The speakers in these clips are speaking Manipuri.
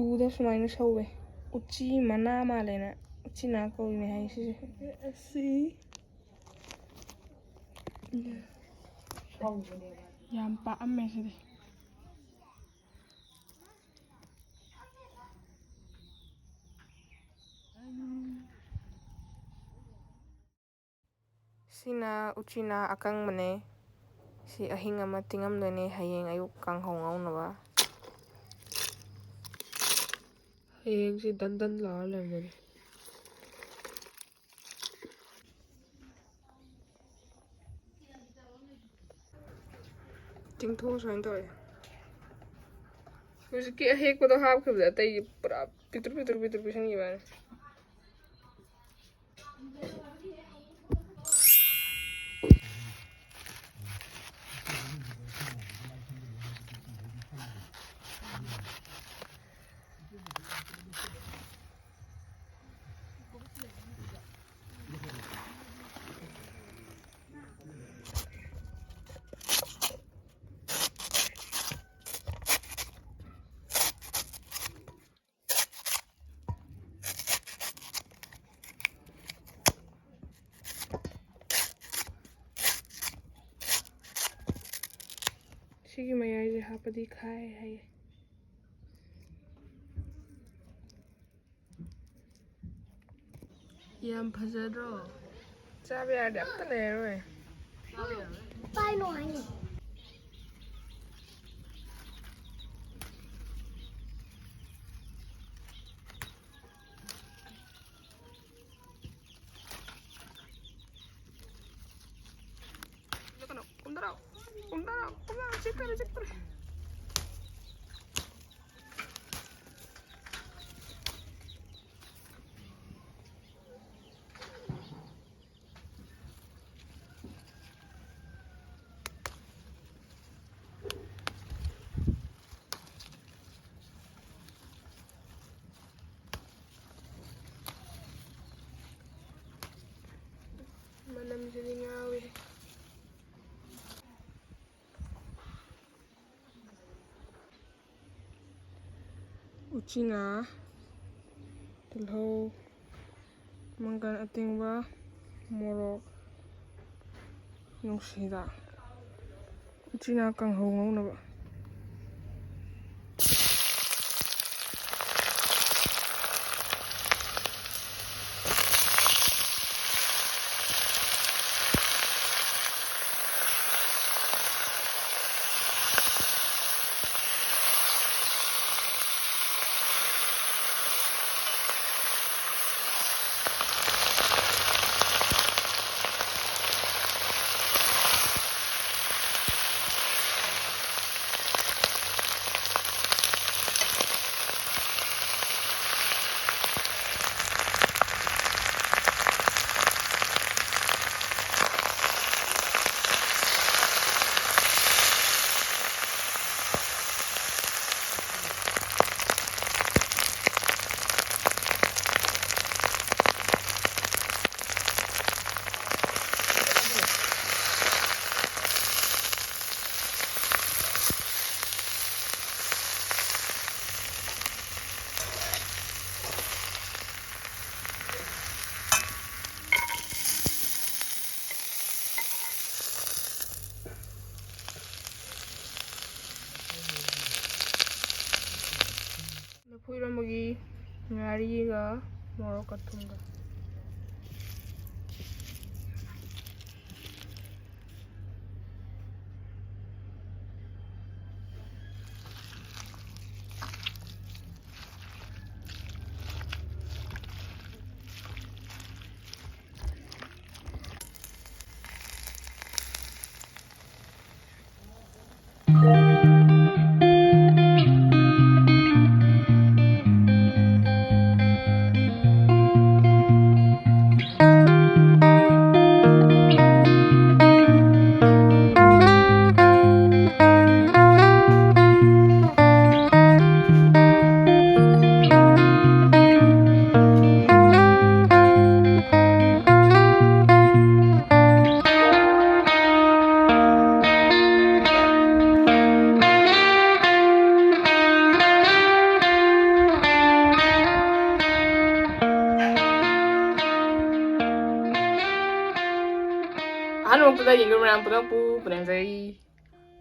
ꯎꯗ ꯁꯨꯃꯥꯏꯅ ꯁꯧꯋꯦ ꯎꯆꯤ ꯃꯅꯥ ꯃꯥꯜꯂꯦꯅ ꯎꯆꯤꯅꯥ ꯀꯧꯏꯅꯦ ꯍꯥꯏ ꯁꯤꯁꯦ ꯑꯁꯤ ꯌꯥꯝ ꯄꯥꯛꯑꯝꯃꯦ ꯁꯤꯗꯤ ꯁꯤꯅ ꯎꯆꯤꯅꯥ ꯑꯀꯪꯕꯅꯦ ꯁꯤ ꯑꯍꯤꯡ ꯑꯃ ꯇꯤꯡꯉꯝꯗꯣꯏꯅꯦ ꯍꯌꯦꯡ ꯑꯌꯨꯛ ꯀꯥꯡꯍꯧ ꯉꯧꯅꯕ ꯍꯌꯦꯡꯁꯤ ꯗꯟ ꯂꯥꯎꯔ ꯂꯩꯔꯝꯗꯣꯏꯅꯦ ꯇꯤꯡꯊꯣꯛꯑ ꯁꯨꯃꯥꯏꯅ ꯇꯧꯋꯦ ꯍꯧꯖꯤꯛꯀꯤ ꯑꯍꯦꯛꯄꯗꯣ ꯍꯥꯞꯈꯤꯕꯗ ꯑꯇꯩꯗꯤ ꯄꯨꯔꯥ ꯄꯤꯛꯇ꯭ꯔꯨ ꯄꯤꯁꯟꯈꯤꯕꯅꯦ ꯁꯤꯒꯤ ꯃꯌꯥꯏꯁꯦ ꯍꯥꯞꯄꯗꯤ ꯈꯥꯏ ꯍꯥꯏꯌꯦ ꯌꯥꯝ ꯐꯖꯗ꯭ꯔꯣ ꯆꯥꯕ ꯌꯥꯔꯗꯤ ꯑꯝꯇ ꯂꯩꯔꯔꯣꯏ ꯄꯥꯏꯅꯣ ꯍꯥꯏꯅꯤ ꯀꯨꯝꯗꯔꯣ ꯆꯤꯛꯇꯣꯔꯦ ꯃꯅꯝꯁꯤꯗꯤ ꯉꯥꯎꯋꯦ ꯎꯆꯤꯅꯥ ꯇꯤꯜꯍꯧ ꯃꯪꯒꯟ ꯑꯇꯤꯡꯕ ꯃꯣꯔꯣꯛ ꯅꯨꯡꯁꯤꯗꯥꯛ ꯎꯆꯤꯅꯥ ꯀꯥꯡꯍꯧ ꯉꯧꯅꯕ ꯂꯐꯨ ꯏꯔꯣꯝꯕꯒꯤ ꯉꯥꯔꯤꯒ ꯃꯣꯔꯣꯛꯀ ꯊꯨꯝꯒ ꯑꯍꯥꯟꯕꯃꯛꯇꯗ ꯌꯦꯡꯗꯕ ꯃꯌꯥꯝ ꯄꯨꯝꯅꯃꯛꯄꯨ ꯄꯨꯅꯦꯝꯖꯔꯤ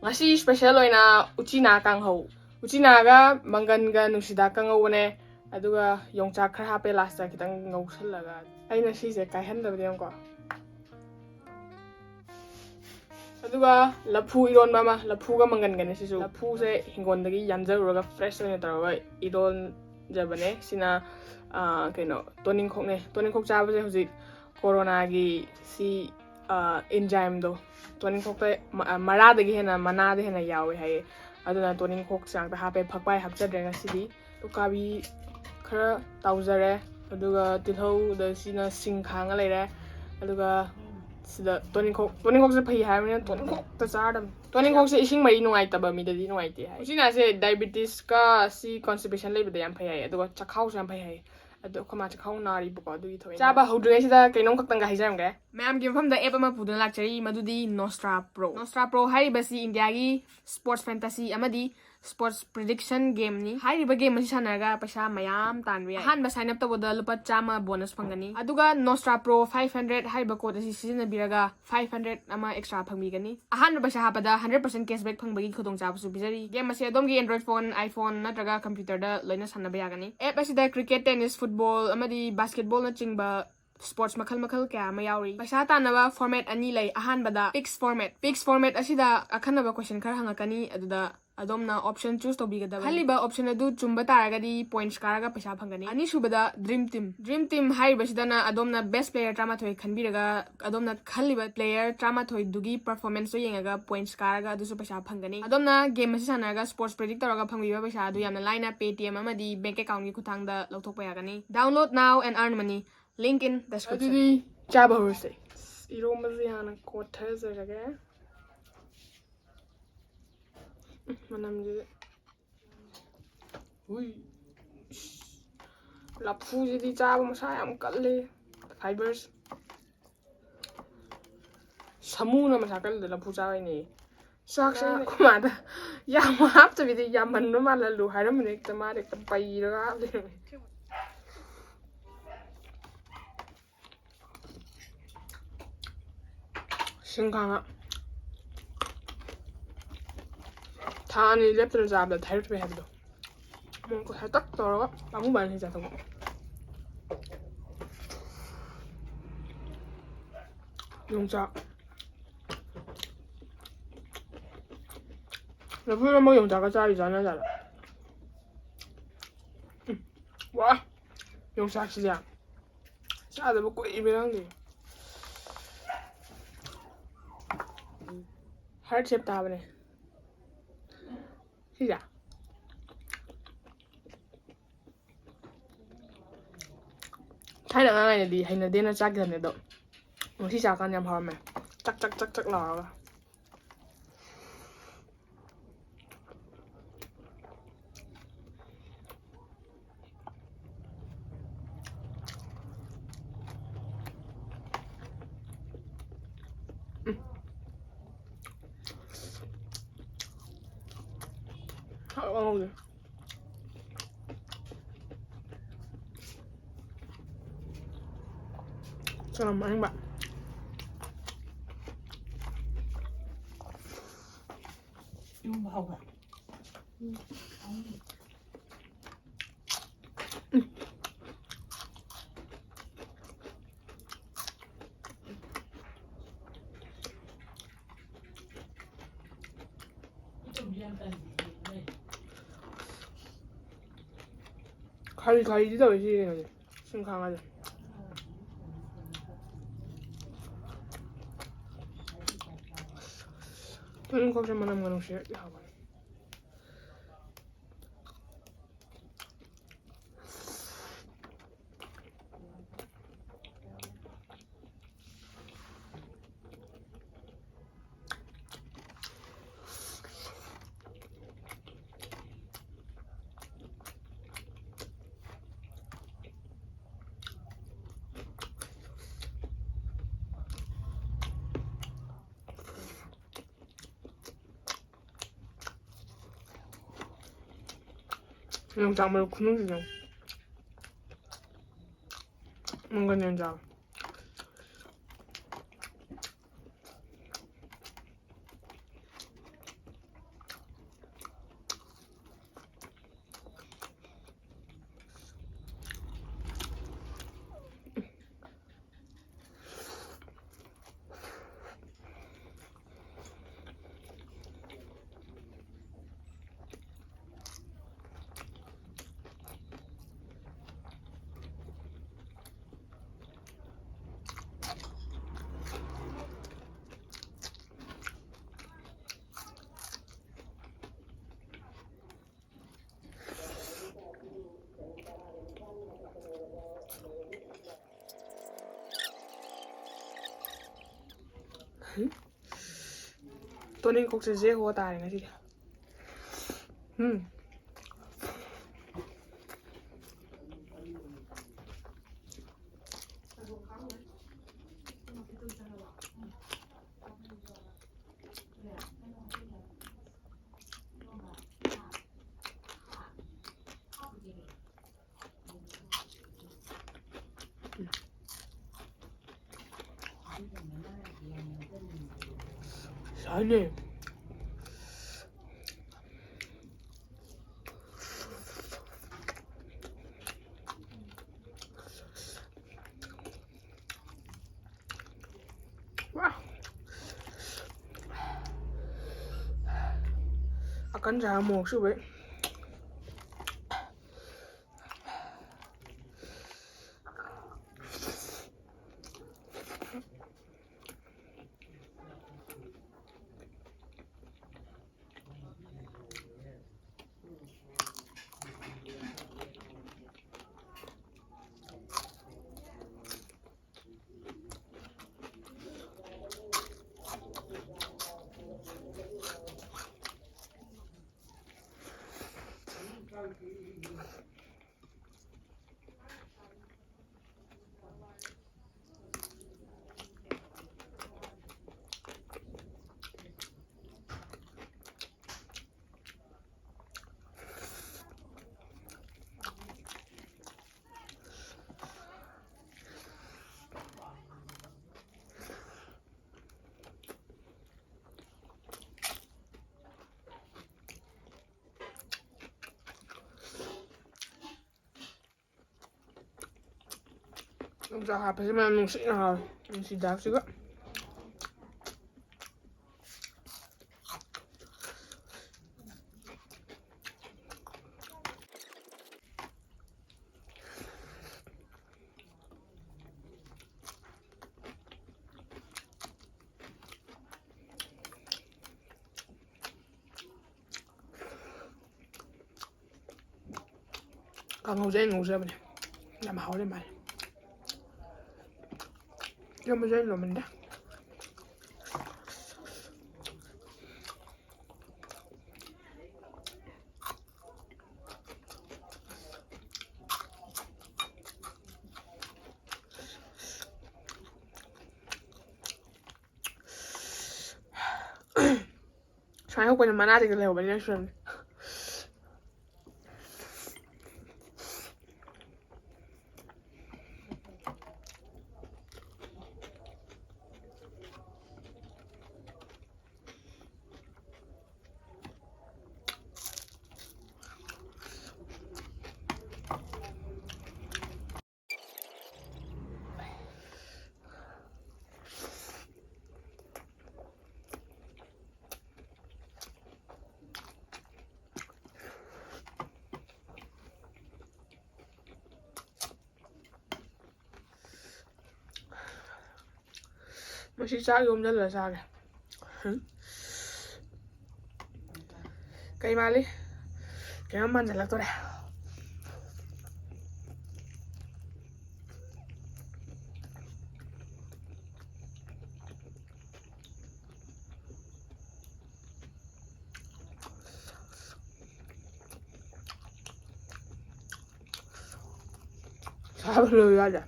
ꯉꯁꯤ ꯁ꯭ꯄꯦꯁꯤꯌꯦꯜ ꯑꯣꯏꯅ ꯎꯆꯤꯅꯥ ꯀꯥꯡꯍꯧ ꯎꯆꯤꯅꯥꯒ ꯃꯪꯒꯟꯒ ꯅꯨꯡꯁꯤꯗꯥꯛꯀ ꯉꯧꯕꯅꯦ ꯑꯗꯨꯒ ꯌꯣꯡꯆꯥꯛ ꯈꯔ ꯍꯥꯞꯄꯦ ꯂꯥꯁꯇ ꯈꯤꯇꯪ ꯉꯧꯁꯜꯂꯒ ꯑꯩꯅ ꯁꯤꯁꯦ ꯀꯥꯏꯍꯟꯗꯕꯅꯦ ꯌꯦꯡꯉꯨꯀꯣ ꯑꯗꯨꯒ ꯂꯐꯨ ꯏꯔꯣꯟꯕ ꯑꯃ ꯂꯐꯨꯒ ꯃꯪꯒꯟꯒꯅꯦ ꯁꯤꯁꯨ ꯂꯐꯨꯁꯦ ꯍꯤꯡꯒꯣꯜꯗꯒꯤ ꯌꯥꯟꯖꯔꯨꯔꯒ ꯐ꯭ꯔꯦꯁ ꯑꯣꯏꯅ ꯇꯧꯔꯒ 이런저번에 시나 그노 또닝콕네 또닝콕 잡으세 후지 코로나기 시 인자임도 또닝콕에 마라드기 해나 마나드 해나 야we 하ye 아두나 또닝콕 짱다 하베 팍바이 합자드레 ngasi디 또까비 खरा ताउजरे अदुगा तिलौ द सिना सिंखांगा लेरे अदुगा सिदा तोनिखोक से फई हायमने तोनिखोक त चारदम तोनिखोक से इसिंग मई नुंगाइ तब मिददि नुंगाइते हाय उसिना से डायबिटीज का सी कॉन्स्टिपेशन लेबदे याम फई हाय अदुगा चखाउ से याम फई हाय अदु खमा चखाउ नारी बको अदुगी थोय चाबा हौद्रे सिदा कैनोम खक्तंग गा हाइजरमगे मैम गे मफम द एप अमा पुदन लाक्चरी मदुदी नोस्ट्रा प्रो हाइबसी इंडिया गी स्पोर्ट्स फैंटेसी अमदी स्पोर्ट्स प्रेडिक्शन गेम नि हाइरिबा गेम मसि सानरगा पैसा मयाम तानबे याय हानबा साइन अप तबोदा लुपा चामा बोनस फंगनी अदुगा नोस्ट्रा प्रो 500 हाइबा कोड असि सिजन बिरगा 500 अमा एक्स्ट्रा फंगबिगनी अहान पैसा हापदा 100% कैशबैक फंगबगी खुदोंग चाबसु बिजरी गेम मसि अदोमगी एंड्रॉइड फोन आईफोन नत्रगा कंप्यूटर दा लोइना सानबा यागनी एप असिदा क्रिकेट टेनिस फुटबॉल अमदी बास्केटबॉल न चिंगबा स्पोर्ट्स मखल क्या मयाउरी पैसा तानबा फॉर्मेट अनि लई अहानबदा पिक्स फॉर्मेट असिदा अखनबा क्वेश्चन खर हंगकनी अदुदा अदोमना ऑप्शन चूज तौबीगदबनी हलिबा ऑप्शन अदु चुंबा तारगदी पॉइंट्स कारगा पैसा फंगनी अनि सुबदा ड्रीम टीम हाइबसिदना अदोमना बेस्ट प्लेयर ट्रामा थोय खनबिरगा अदोमना खलिबा प्लेयर ट्रामा थोय दुगी परफॉर्मेंस तो येंगा पॉइंट्स कारगा अदुसु पैसा फंगनी अदोमना गेम मसि सानरगा स्पोर्ट्स प्रेडिक्ट तौरगा फंगबिबा पैसा अदु यामना लाइना पेटीएम अमदी बैंक अकाउंट की खुथांगदा लौथोकपा यागनी download now and earn money link in description अदुदी चाबा होरसे इरोमबजे हाना कोथजरगे मनमजे हुई लफूजिदी चाबा मसा याम कल्ले फाइबर्स समूना मसा कल्ले लफू चाबाइने साक्से कुमादा याम हाप्तबिदि यामन्नो माललु हारमने एकता मार एकता पैरगा हाप्ले सिंखांगा थानी लेप्तन जाबदा थाइरट पे हाबदो मोको 살짝 떨어가 아무 말 해자 더 용자 나 불러 먹 용자가 짜리잖아 잘 와 용자 시장 짜도 먹고 입이랑 게 하르칩 다음에 시작 thay đổi này thì hành là đen nó chắc gần để đợi một khi chào con nhầm hòm này chắc lò rồi ngon rồi cho làm anh bạn vào à? 가리 진짜 맛있게 좀 강하죠. 저는 걱정만 하면 혹시 하고. 영장 말고 군용시장 뭔가 연장 ꯇꯣꯅꯤꯡꯈꯣꯛꯁꯦ ꯖꯦꯍꯣ ꯇꯥꯔꯦ ꯉꯁꯤꯗꯤ. 잘해. 와. 아깐 잘 먹었어 왜? Ông già phải mà mình sẽ nào mình chỉ đáp chứ ạ. Còn ngủ dậy ngủ giờ mình làm hảo lên mày. Nhưng mà dậy rồi mình đã. Sáng hôm qua nhà mana thì cái lều bên nhà xuân. Masih cari om jalan cari. Kayak mali, kayak man jalan tuh deh. Sabar dulu aja.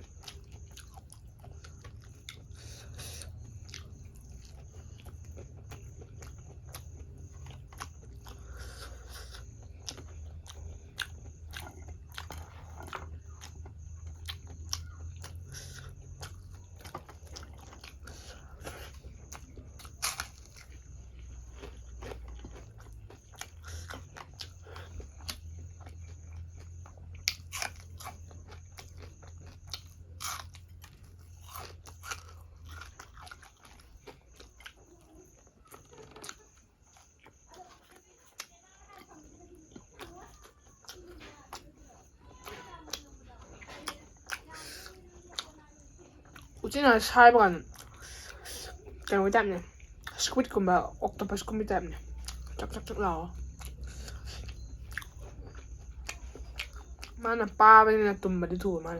우진아 살바간 cái cái tạm này squid cùng bà octopus cùng tạm này chắc chắc chắc lò mana pa bên là tùm bà đi thủ mà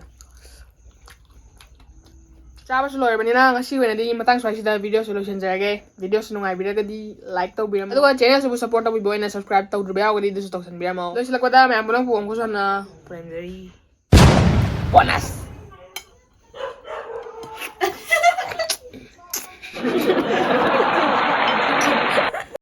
ꯆꯥꯕꯁꯨ ꯂꯣꯏꯔꯕꯅꯤꯅ ꯉꯁꯤ ꯑꯣꯏꯅꯗꯤ ꯃꯇꯥꯡ ꯁ꯭ꯋꯥꯏꯁꯤꯗ ꯚꯤꯗꯤꯑꯣꯁꯦ ꯂꯣꯏꯁꯤꯟꯖꯔꯒꯦ ꯚꯤꯗꯤꯑꯣꯁꯤ ꯅꯨꯡꯉꯥꯏꯕꯤꯔꯒꯗꯤ ꯂꯥꯏꯛ ꯇꯧꯕꯤꯔꯝꯃꯣ ꯑꯗꯨꯒ ꯆꯦꯅꯦꯜꯁꯤꯕꯨ ꯁꯞꯄꯣꯔꯠ ꯇꯧꯕꯤꯕ ꯑꯣꯏꯅ ꯁꯕꯁꯀ꯭ꯔꯥꯏꯕ ꯇꯧꯗ꯭ꯔꯤꯕ ꯌꯥꯎꯔꯒꯗꯤ ꯑꯗꯨꯁꯨ ꯇꯧꯁꯟꯕꯤꯔꯝꯃꯣ ꯂꯣꯏꯁꯤꯜꯂꯛꯄꯗ ꯃꯌꯥꯝ ꯄꯨꯝꯅꯃꯛꯄꯨ ꯑꯃꯨꯛꯀꯁꯨ ꯍꯟꯅ ꯄꯨꯔꯦꯝꯖꯔꯤ ꯕꯣꯅꯁ